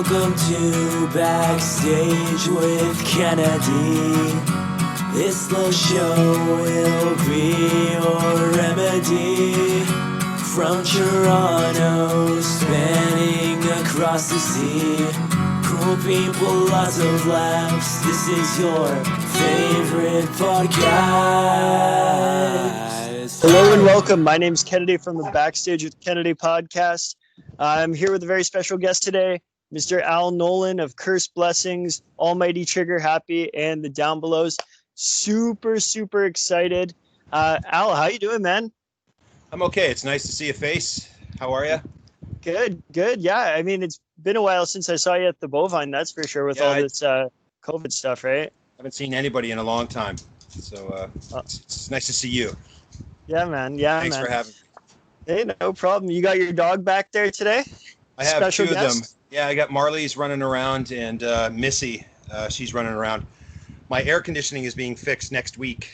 Welcome to Backstage with Kennedy. This little show will be your remedy. From Toronto, spanning across the sea. Cool people, lots of laughs. This is your favorite podcast. Hello and welcome. My name's Kennedy from the Backstage with Kennedy podcast. I'm here with a very special guest today, Mr. Al Nolan of Cursed Blessings, Almighty Trigger Happy, and the Downbelows. Super excited. Al, how you doing, man? I'm okay. It's nice to see a face. How are you? Good. Yeah, I mean, it's been a while since I saw you at the Bovine, that's for sure, with all this COVID stuff, right? I haven't seen anybody in a long time, so it's nice to see you. Yeah, man. Thanks for having me. Hey, no problem. You got your dog back there today? I have Special two guest? Of them. Yeah, I got Marley's running around and Missy, she's running around. My air conditioning is being fixed next week,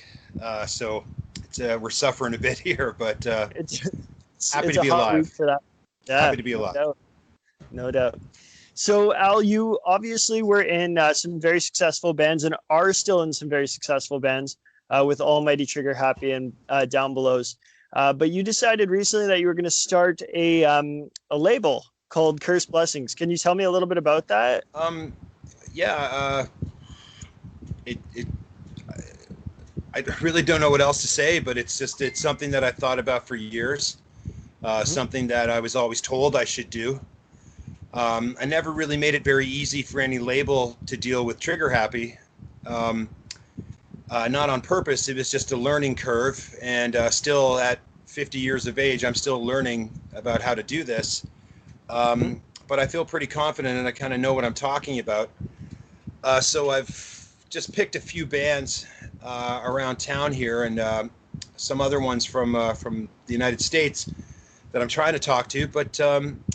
so we're suffering a bit here, but happy to be alive. For that. Yeah, happy to be alive. No doubt. So, Al, you obviously were in some very successful bands and are still in some very successful bands with Almighty Trigger Happy and Downbelows. But you decided recently that you were going to start a label called Cursed Blessings. Can you tell me a little bit about that? I really don't know what else to say, but it's something that I thought about for years. Something that I was always told I should do. I never really made it very easy for any label to deal with Trigger Happy. Not on purpose. It was just a learning curve, and still at 50 years of age, I'm still learning about how to do this. But I feel pretty confident, and I kind of know what I'm talking about. So I've just picked a few bands around town here, and some other ones from the United States that I'm trying to talk to. But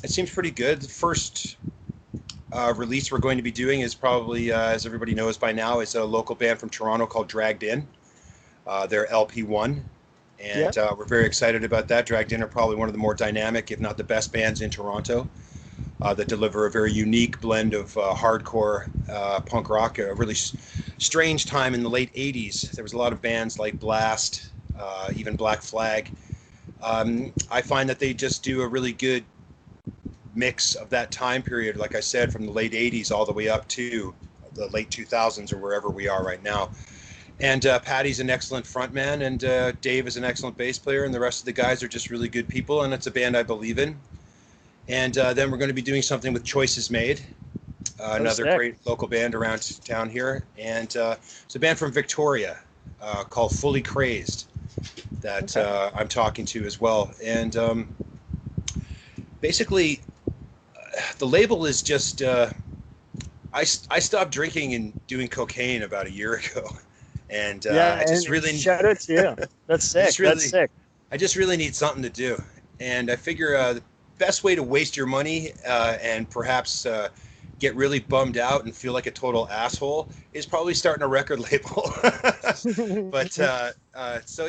it seems pretty good. The first release we're going to be doing is probably, as everybody knows by now, is a local band from Toronto called Dragged In. They're LP1, and we're very excited about that. Dragged In are probably one of the more dynamic, if not the best bands in Toronto, that deliver a very unique blend of hardcore punk rock. A really strange time in the late 80s. There was a lot of bands like Blast, even Black Flag. I find that they just do a really good mix of that time period, like I said, from the late 80s all the way up to the late 2000s or wherever we are right now. And Patty's an excellent frontman, and Dave is an excellent bass player, and the rest of the guys are just really good people, and it's a band I believe in. And then we're going to be doing something with Choices Made, another great local band around town here. And it's a band from Victoria called Fully Crazed that I'm talking to as well. And basically, the label is just, I stopped drinking and doing cocaine about a year ago. And I just really... Shout out to you. That's sick. That's sick. I just really need something to do. And I figure the best way to waste your money and perhaps get really bummed out and feel like a total asshole is probably starting a record label. But so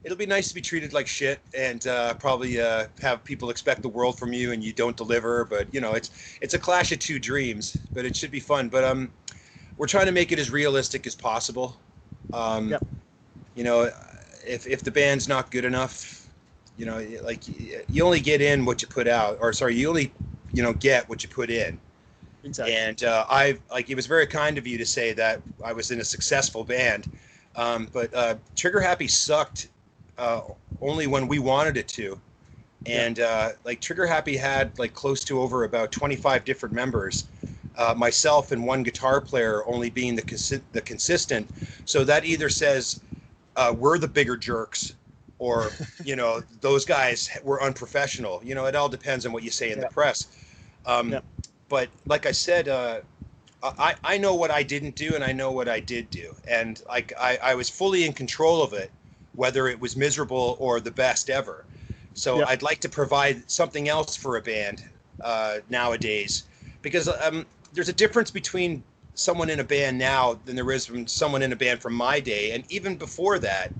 it'll be nice to be treated like shit, and probably have people expect the world from you and you don't deliver. But you know, it's a clash of two dreams, but it should be fun. But we're trying to make it as realistic as possible. You know, if the band's not good enough, you know, like you only get in what you put out, or sorry, you only get what you put in. Exactly. And it was very kind of you to say that I was in a successful band, but Trigger Happy sucked only when we wanted it to. And Trigger Happy had close to over about 25 different members, myself and one guitar player only being the consistent. So that either says we're the bigger jerks, or those guys were unprofessional. It all depends on what you say in the press. But like I said, I know what I didn't do, and I know what I did do, and I was fully in control of it, whether it was miserable or the best ever. So I'd like to provide something else for a band nowadays, because there's a difference between someone in a band now than there is from someone in a band from my day, and even before that,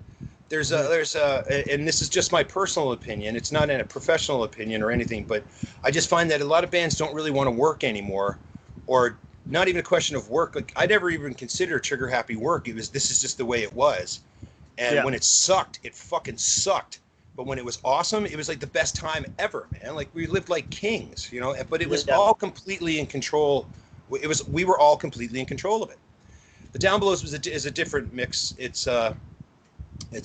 and this is just my personal opinion. It's not a professional opinion or anything, but I just find that a lot of bands don't really want to work anymore, or not even a question of work. Like I never even considered Trigger Happy work. This is just the way it was. And when it sucked, it fucking sucked. But when it was awesome, it was like the best time ever, man. Like we lived like kings, you know, but it was all completely in control. We were all completely in control of it. The Downbelows is a different mix. It's a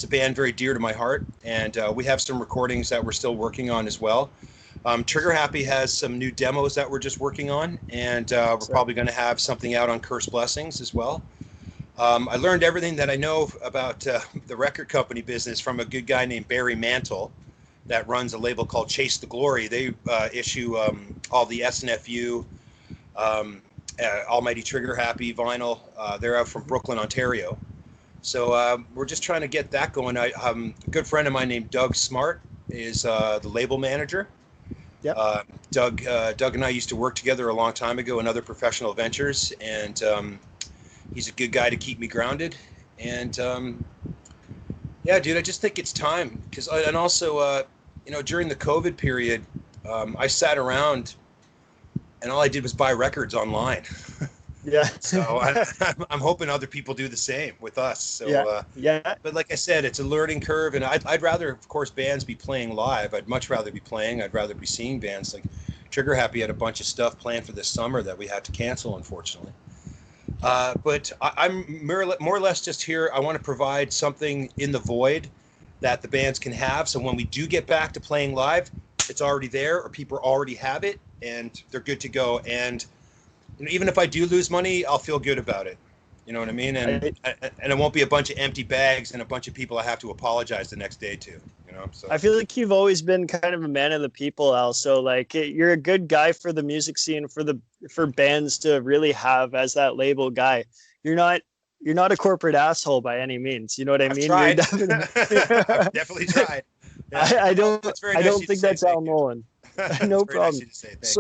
band very dear to my heart, and we have some recordings that we're still working on as well. Trigger Happy has some new demos that we're just working on, and we're probably going to have something out on Curse Blessings as well. I learned everything that I know about the record company business from a good guy named Barry Mantle that runs a label called Chase the Glory. They issue all the SNFU, Almighty Trigger Happy vinyl. They're out from Brooklyn, Ontario. So we're just trying to get that going. A good friend of mine named Doug Smart is the label manager. Doug and I used to work together a long time ago in other professional ventures, and he's a good guy to keep me grounded. And yeah, dude, I just think it's time and also, you know, during the COVID period, I sat around and all I did was buy records online. So I'm hoping other people do the same with us. So, but like I said, it's a learning curve, and I'd rather, of course, bands be playing live. I'd much rather be playing. I'd rather be seeing bands. Like Trigger Happy had a bunch of stuff planned for this summer that we had to cancel, unfortunately. But I'm more or less just here. I want to provide something in the void that the bands can have. So when we do get back to playing live, it's already there, or people already have it, and they're good to go. And you know, even if I do lose money, I'll feel good about it. You know what I mean? And it won't be a bunch of empty bags and a bunch of people I have to apologize the next day to. You know, so I feel like you've always been kind of a man of the people, Al. So like you're a good guy for the music scene, for bands to really have as that label guy. You're not a corporate asshole by any means. You know what I mean? Tried. You're I've definitely tried. Yeah. I don't Nice think that's Al Nolan. No problem. Nice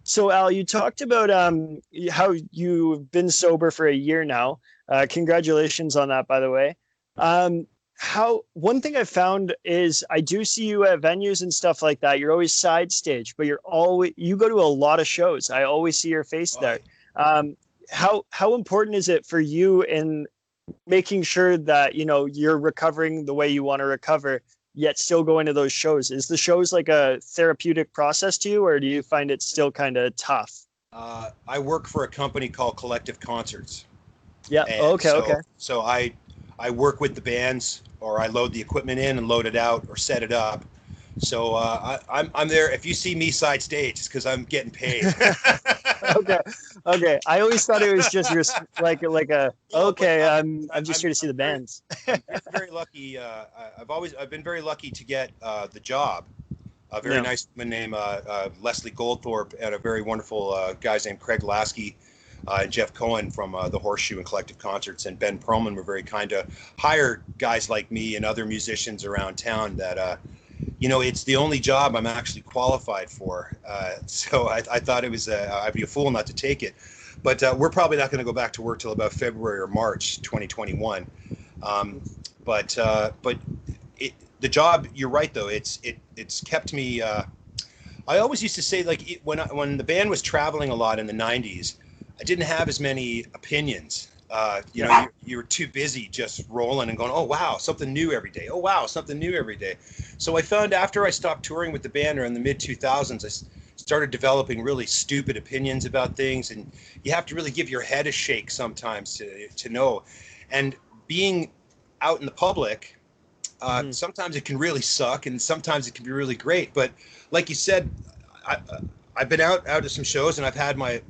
So Al, you talked about how you've been sober for a year now. Congratulations on that, by the way. One thing I found is I do see you at venues and stuff like that. You're always side stage, but you go to a lot of shows. I always see your face there. How important is it for you in making sure that, you know, you're recovering the way you want to recover, yet still going to those shows? Is the shows like a therapeutic process to you, or do you find it still kind of tough? I work for a company called Collective Concerts. Yeah. Okay. So I work with the bands, or I load the equipment in and load it out or set it up. So I'm there. If you see me side stage, it's because I'm getting paid. Okay. I always thought it was just your I'm just here to see the bands. I'm very lucky. I've been very lucky to get the job. A very nice woman named Leslie Goldthorpe, and a very wonderful guys named Craig Lasky and Jeff Cohen from the Horseshoe and Collective Concerts, and Ben Perlman were very kind to hire guys like me and other musicians around town that you know, it's the only job I'm actually qualified for. So I thought it was, I'd be a fool not to take it. But we're probably not going to go back to work till about February or March 2021. But the job, you're right though, it's kept me. I always used to say, like, when the band was traveling a lot in the 90s, I didn't have as many opinions. You know, you were too busy just rolling and going, oh, wow, something new every day. Oh, wow, something new every day. So I found after I stopped touring with the band in the mid-2000s, I started developing really stupid opinions about things. And you have to really give your head a shake sometimes to know. And being out in the public, sometimes it can really suck and sometimes it can be really great. But like you said, I've been out to some shows and I've had my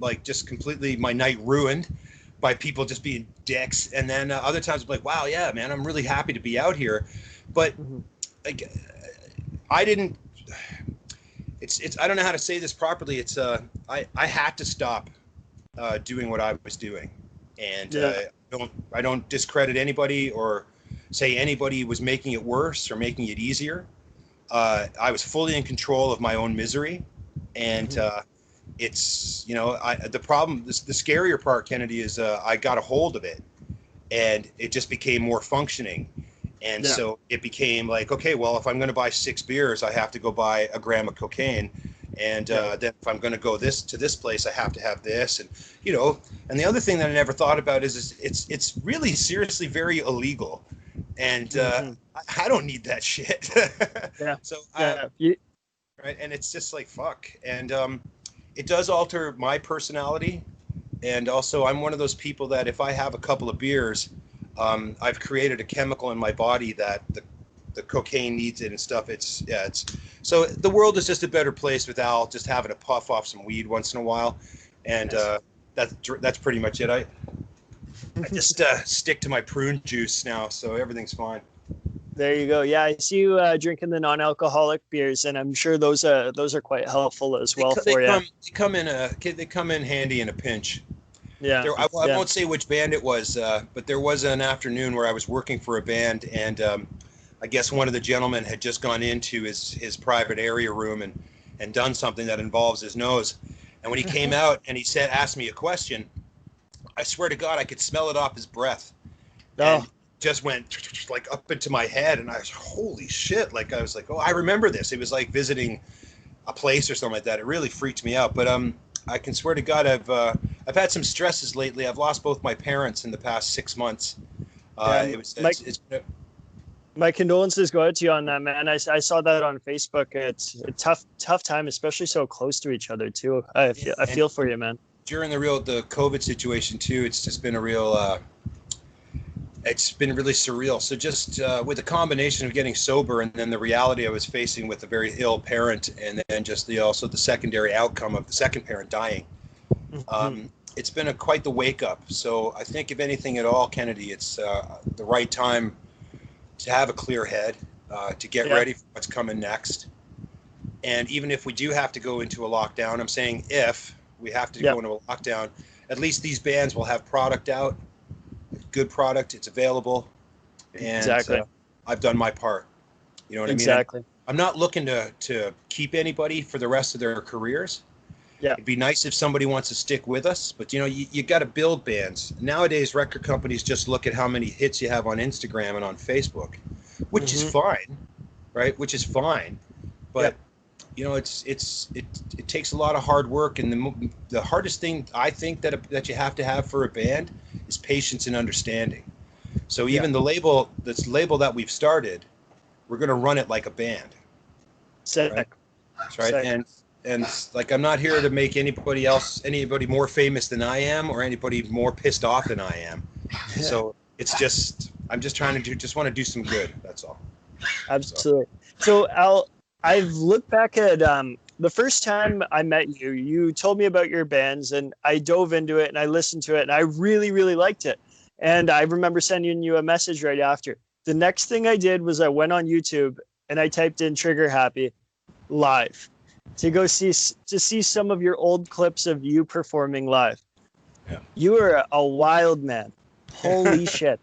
night ruined by people just being dicks. And then other times I'm like, wow, yeah, man, I'm really happy to be out here. But like, I don't know how to say this properly. It's, I had to stop doing what I was doing. And I don't discredit anybody or say anybody was making it worse or making it easier. I was fully in control of my own misery. And, it's, you know, the problem, the scarier part, Kennedy, is I got a hold of it and it just became more functioning. And Yeah. so it became like, okay, well, if I'm going to buy 6 beers, I have to go buy a gram of cocaine. And then if I'm going to go to this place, I have to have this. And, you know, and the other thing that I never thought about is it's really seriously very illegal. And I don't need that shit. Yeah. So Yeah. right. And it's just like, fuck. And it does alter my personality. And also, I'm one of those people that if I have a couple of beers, I've created a chemical in my body that the cocaine needs it and stuff. It's so the world is just a better place without just having to puff off some weed once in a while. And that's pretty much it. I just stick to my prune juice now, so everything's fine. There you go. Yeah, I see you drinking the non-alcoholic beers, and I'm sure those are quite helpful as well for you. They come in handy in a pinch. Yeah. I won't say which band it was, but there was an afternoon where I was working for a band, and I guess one of the gentlemen had just gone into his private area room and done something that involves his nose. And when he came out and he asked me a question, I swear to God, I could smell it off his breath. And just went like up into my head, and I was, holy shit. Like, I was like, oh, I remember this. It was like visiting a place or something like that. It really freaked me out. But I can swear to God, I've had some stresses lately. I've lost both my parents in the past 6 months. My condolences go out to you on that, man. I saw that on Facebook. It's a tough time, especially so close to each other too. I feel for you, man. During the COVID situation too, it's just been a real, it's been really surreal. So just with the combination of getting sober and then the reality I was facing with a very ill parent, and then just also the secondary outcome of the second parent dying, it's been quite the wake up. So I think if anything at all, Kennedy, it's the right time to have a clear head, to get ready for what's coming next. And even if we do have to go into a lockdown, I'm saying if we have to go into a lockdown, at least these bands will have product out. Good product, it's available, and I've done my part. You know what I mean? Exactly. I'm not looking to keep anybody for the rest of their careers. Yeah. It'd be nice if somebody wants to stick with us, but you know, you got to build bands. Nowadays, record companies just look at how many hits you have on Instagram and on Facebook, which is fine, right? Which is fine, but you know, it takes a lot of hard work, and the hardest thing I think that you have to have for a band is patience and understanding. So even the label that we've started, we're going to run it like a band. Sick. Right? That's right. And like, I'm not here to make anybody more famous than I am, or anybody more pissed off than I am. So it's just, I'm just trying to want to do some good. That's all. Absolutely. So Al, I've looked back at the first time I met you. You told me about your bands, and I dove into it and I listened to it, and I really, really liked it. And I remember sending you a message right after. The next thing I did was I went on YouTube and I typed in Trigger Happy live to see some of your old clips of you performing live. Yeah. You were a wild man. Holy shit.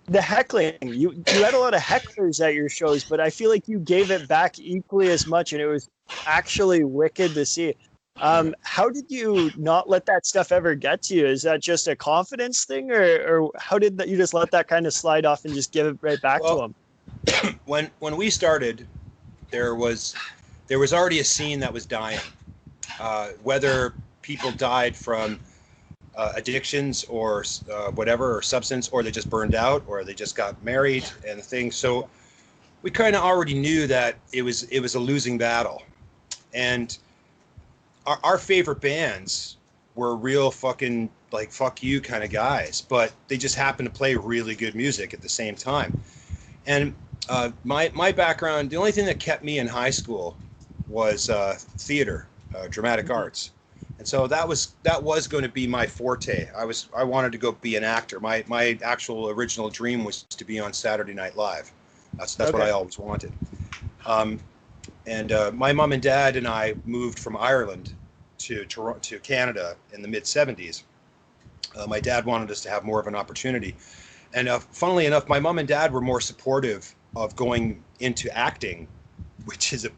The heckling, you had a lot of hecklers at your shows, but I feel like you gave it back equally as much, and it was actually wicked to see. How did you not let that stuff ever get to you? Is that just a confidence thing, or how did you just let that kind of slide off and just give it right back to them? When we started, there was already a scene that was dying. Whether people died from addictions or whatever, or substance, or they just burned out, or they just got married and the thing. So we kind of already knew that it was a losing battle. And our favorite bands were real fucking like fuck you kind of guys, but they just happened to play really good music at the same time. And my background, the only thing that kept me in high school was theater, dramatic arts. And so that was going to be my forte. I wanted to go be an actor. My actual original dream was to be on Saturday Night Live. That's what I always wanted. And my mom and dad and I moved from Ireland to Canada in the mid '70s. My dad wanted us to have more of an opportunity, and funnily enough, my mom and dad were more supportive of going into acting, which is a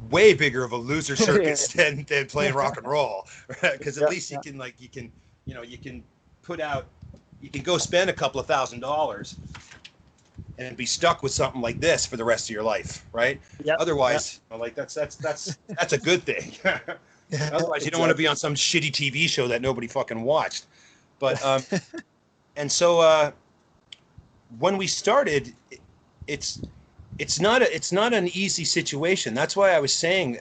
way bigger of a loser circus than playing rock and roll, because at least you can put out you can go spend a couple of $1,000s and be stuck with something like this for the rest of your life, right? Yep. Otherwise, like that's a good thing. Otherwise, you don't want to be on some shitty TV show that nobody fucking watched. But and so when we started, it's not an easy situation. That's why I was saying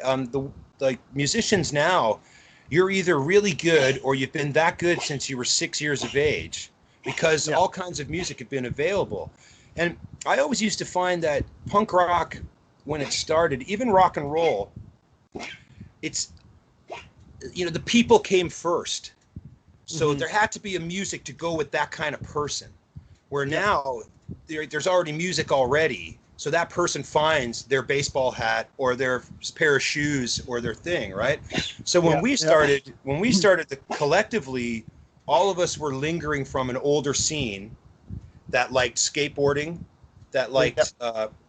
like musicians now, you're either really good or you've been that good since you were 6 years of age, because all kinds of music have been available. And I always used to find that punk rock, when it started, even rock and roll, it's, you know, the people came first. So there had to be a music to go with that kind of person, where now there's already music already. So that person finds their baseball hat or their pair of shoes or their thing, right? So when we started, collectively, all of us were lingering from an older scene that liked skateboarding, that liked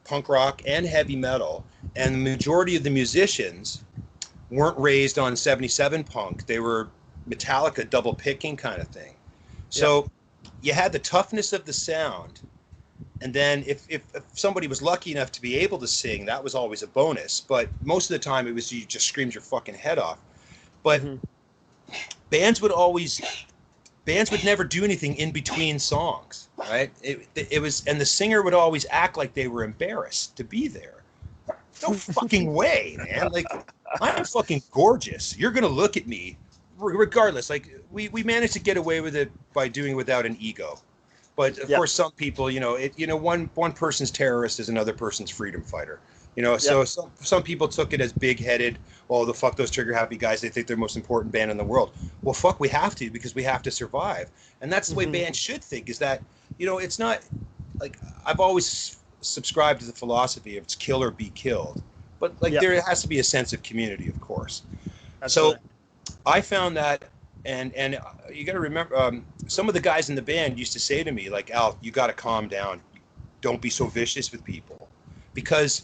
punk rock and heavy metal. And the majority of the musicians weren't raised on 77 punk. They were Metallica double picking kind of thing. So you had the toughness of the sound. And then if somebody was lucky enough to be able to sing, that was always a bonus. But most of the time it was you just screamed your fucking head off. But bands would never do anything in between songs, right? It was, and the singer would always act like they were embarrassed to be there. No fucking way, man. Like, I'm fucking gorgeous. You're gonna look at me, regardless. Like, we managed to get away with it by doing it without an ego. But of course, some people, one person's terrorist is another person's freedom fighter. So some people took it as big-headed. Oh, the fuck those trigger happy guys. They think they're the most important band in the world. Well, fuck, we have to, because we have to survive. And that's the way bands should think, is that, it's not like, I've always subscribed to the philosophy of it's kill or be killed. But there has to be a sense of community, of course. Absolutely. So I found that, and you got to remember, some of the guys in the band used to say to me, like, Al, you got to calm down. Don't be so vicious with people. Because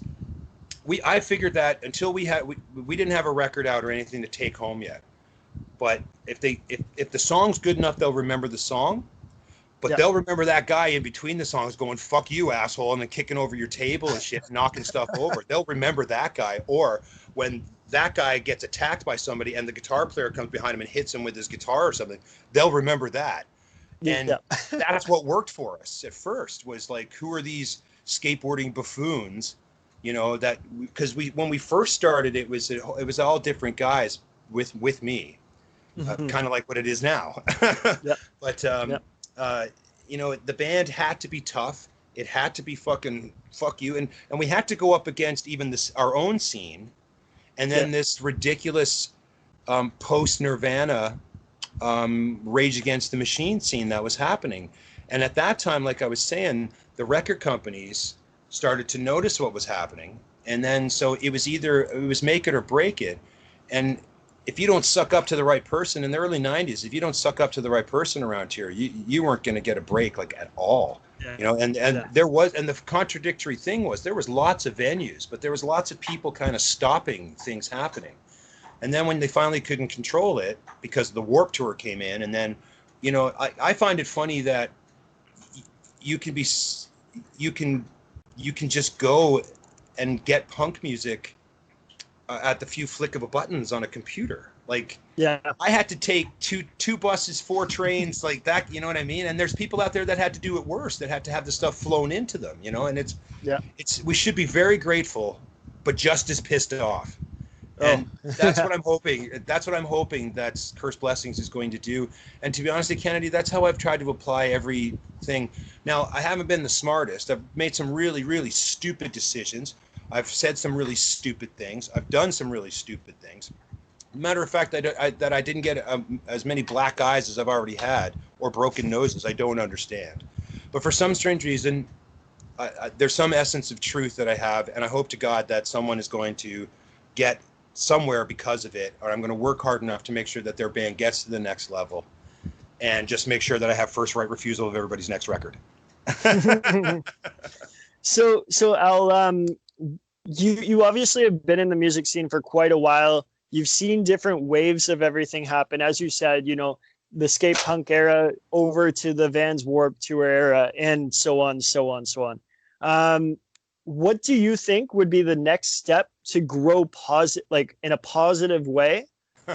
I figured that until we didn't have a record out or anything to take home yet. But if the song's good enough, they'll remember the song. But they'll remember that guy in between the songs going, fuck you, asshole, and then kicking over your table and shit, knocking stuff over. They'll remember that guy. Or when that guy gets attacked by somebody and the guitar player comes behind him and hits him with his guitar or something, they'll remember that. And that's what worked for us at first, was like, who are these skateboarding buffoons? That, because when we first started, it was all different guys with me, kind of like what it is now. But the band had to be tough. It had to be fucking fuck you, and we had to go up against even our own scene, and then this ridiculous post Nirvana Rage Against the Machine scene that was happening. And at that time, like I was saying, the record companies started to notice what was happening. And then so it was make it or break it. And if you don't suck up to the right person in the early 90s, if you don't suck up to the right person around here, you weren't going to get a break, like, at all. There was, and the contradictory thing was, there was lots of venues, but there was lots of people kind of stopping things happening. And then when they finally couldn't control it because the Warped Tour came in, and then, I find it funny that you can just go and get punk music at the few flick of a buttons on a computer. Like, I had to take two buses, 4 trains, like that, you know what I mean? And there's people out there that had to do it worse, that had to have the stuff flown into them, and it's we should be very grateful, but just as pissed off. And that's what I'm hoping. That's what I'm hoping that Cursed Blessings is going to do. And to be honest, Kennedy, that's how I've tried to apply everything. Now, I haven't been the smartest. I've made some really, really stupid decisions. I've said some really stupid things. I've done some really stupid things. Matter of fact, that I didn't get as many black eyes as I've already had, or broken noses, I don't understand. But for some strange reason, there's some essence of truth that I have, and I hope to God that someone is going to get somewhere because of it, or I'm going to work hard enough to make sure that their band gets to the next level, and just make sure that I have first right refusal of everybody's next record. So Al, you obviously have been in the music scene for quite a while. You've seen different waves of everything happen. As you said, the skate punk era over to the Vans Warped Tour era, and so on, so on, so on. What do you think would be the next step to grow like in a positive way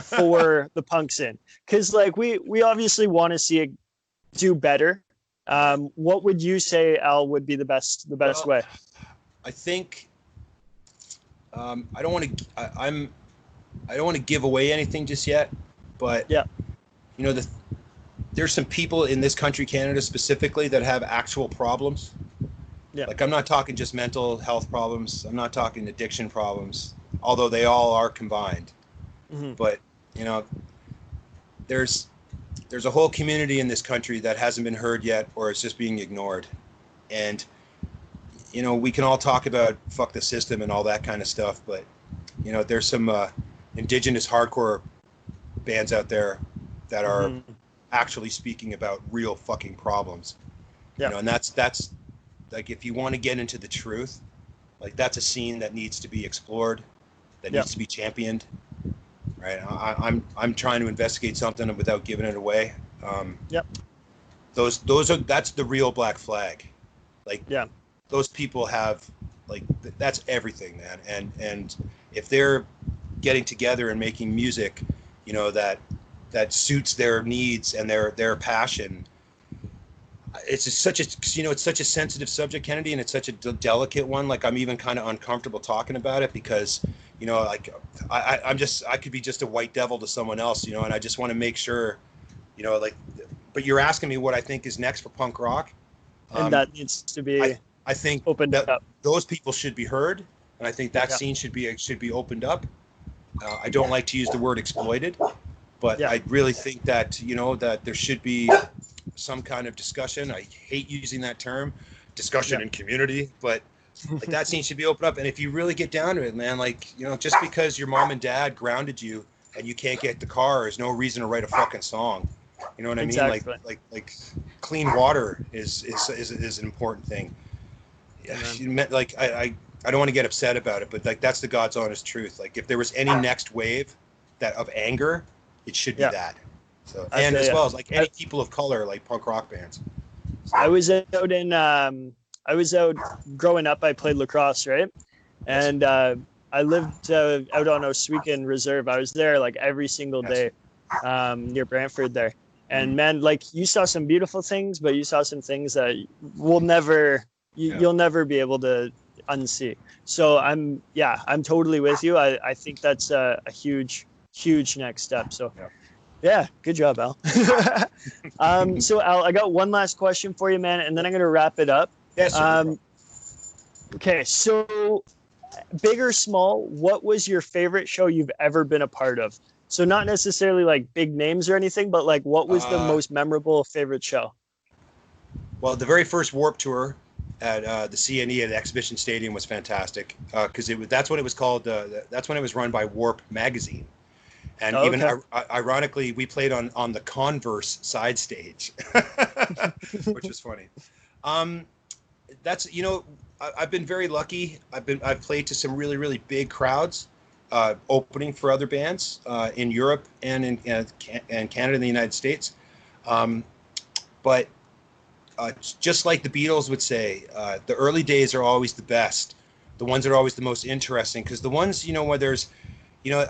for the punk scene? Because like we obviously want to see it do better. What would you say, Al, would be the best way? I think I don't want to give away anything just yet, but yeah, you know, there's some people in this country, Canada specifically, that have actual problems. Yeah. Like, I'm not talking just mental health problems. I'm not talking addiction problems, although they all are combined. Mm-hmm. But, you know, there's a whole community in this country that hasn't been heard yet, or it's just being ignored. And, you know, we can all talk about fuck the system and all that kind of stuff, but, you know, there's some Indigenous hardcore bands out there that are Mm-hmm. actually speaking about real fucking problems. Yeah. You know, and that's like, if you want to get into the truth, like, that's a scene that needs to be explored, that needs to be championed, right? I'm trying to investigate something without giving it away. That's the real black flag. Like, those people have, like, that's everything, man. And if they're getting together and making music, you know, that suits their needs and their passion, it's such a sensitive subject, Kennedy, and it's such a delicate one. Like, I'm even kind of uncomfortable talking about it because, you know, like, I could be just a white devil to someone else, you know, and I just want to make sure, you know, like, but you're asking me what I think is next for punk rock. And that needs to be, I think opened that up. Those people should be heard, and I think that scene should be opened up. I don't like to use the word exploited, but I really think that, you know, that there should be some kind of discussion. I hate using that term, discussion in community, but like, that scene should be opened up. And if you really get down to it, man, like, you know, just because your mom and dad grounded you and you can't get the car is no reason to write a fucking song. You know what I mean? Like clean water is an important thing. Yeah, like, I don't want to get upset about it, but like, that's the God's honest truth. Like, if there was any next wave of anger, it should be that. So, and as well as like any people of color, like punk rock bands. So. I was out growing up. I played lacrosse, right? And I lived out on Oswego Reserve. I was there like every single day, near Brantford there. And man, like, you saw some beautiful things, but you saw some things that you'll never be able to unsee. So I'm totally with you. I think that's a huge next step. So yeah, good job, Al. So Al, I got one last question for you, man, and then I'm gonna wrap it up. Yes. Okay, so big or small, what was your favorite show you've ever been a part of? So not necessarily like big names or anything, but like, what was the most memorable favorite show? Well, the very first Warped Tour at the CNE at Exhibition Stadium was fantastic, because that's when it was called. That's when it was run by Warp Magazine, and even ironically, we played on the Converse side stage, which was funny. That's, you know, I've been very lucky. I've played to some really, really big crowds, opening for other bands in Europe and in Canada and the United States. But just like the Beatles would say, the early days are always the best. The ones that are always the most interesting, because the ones, you know, where there's, you know,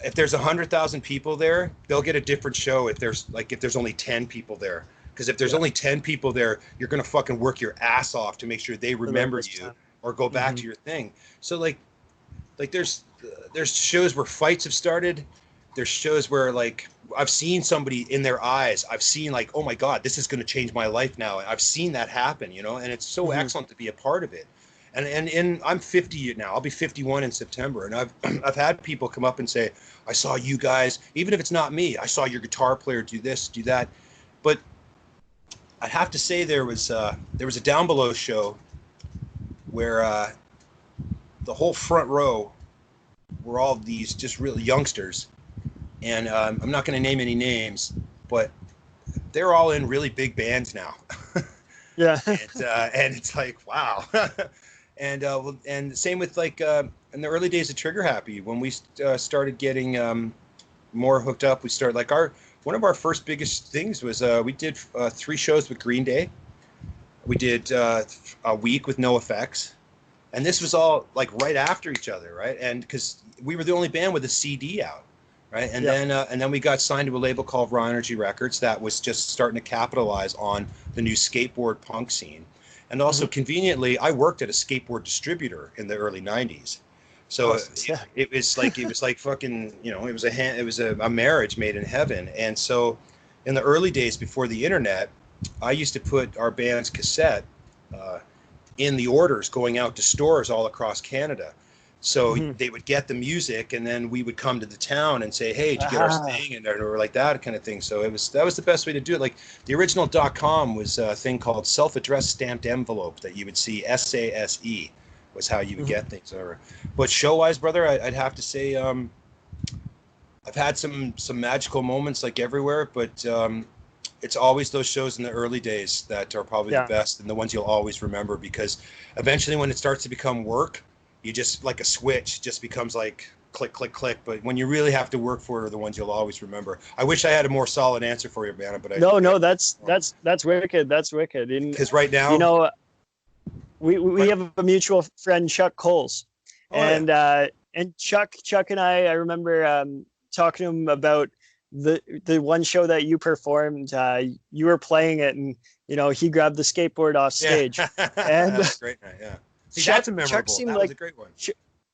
if there's 100,000 people there, they'll get a different show if there's only 10 people there. Because if there's only 10 people there, you're going to fucking work your ass off to make sure they remember you or go back to your thing. So like there's shows where fights have started. There's shows where, like, I've seen somebody in their eyes. I've seen, like, oh my God, this is going to change my life now. I've seen that happen, you know, and it's so excellent to be a part of it. And I'm 50 now. I'll be 51 in September. And I've had people come up and say, I saw you guys, even if it's not me, I saw your guitar player do this, do that. But I'd have to say there was a Down Below show where the whole front row were all these just really youngsters. And I'm not going to name any names, but they're all in really big bands now. Yeah. And it's like, wow. And same with, like, in the early days of Trigger Happy, when we started getting more hooked up, we started, like, our one of our first biggest things was we did 3 shows with Green Day. We did a week with No Effects. And this was all like right after each other, right? And because we were the only band with a CD out, right? And then we got signed to a label called Raw Energy Records that was just starting to capitalize on the new skateboard punk scene. And also conveniently, I worked at a skateboard distributor in the early '90s. So it was like fucking, you know, it was a marriage made in heaven. And so in the early days before the internet, I used to put our band's cassette in the orders going out to stores all across Canada. So they would get the music, and then we would come to the town and say, "Hey, did you get our thing?" And or like that kind of thing. So that was the best way to do it. Like the original .com was a thing called self-addressed stamped envelope that you would see. SASE was how you would get things over. But show-wise, brother, I'd have to say I've had some magical moments like everywhere, but it's always those shows in the early days that are probably the best and the ones you'll always remember, because eventually when it starts to become work, you just like a switch just becomes like click, click, click. But when you really have to work for it are the ones you'll always remember. I wish I had a more solid answer for you, Banna, but that's wicked. That's wicked. Because right now, you know, we have a mutual friend, Chuck Coles, and Chuck and I remember talking to him about the one show that you performed. You were playing it, and you know, he grabbed the skateboard off stage. And that's a great night. Yeah, see, that's a memorable. That was a great one.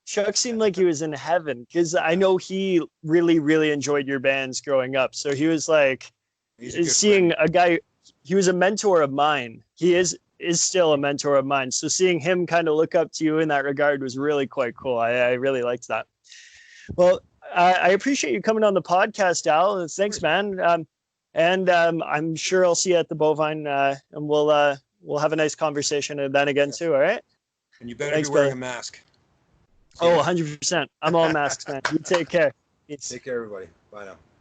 Chuck seemed like he was in heaven, because I know he really, really enjoyed your bands growing up. So he was like, seeing a guy. He was a mentor of mine. He is still a mentor of mine. So seeing him kind of look up to you in that regard was really quite cool. I really liked that. Well, I appreciate you coming on the podcast, Al. Thanks, man. And I'm sure I'll see you at the Bovine, and we'll have a nice conversation and then again too. All right. And you better be wearing a mask. Oh, 100%. I'm all masks, man. You take care. Take care, everybody. Bye now.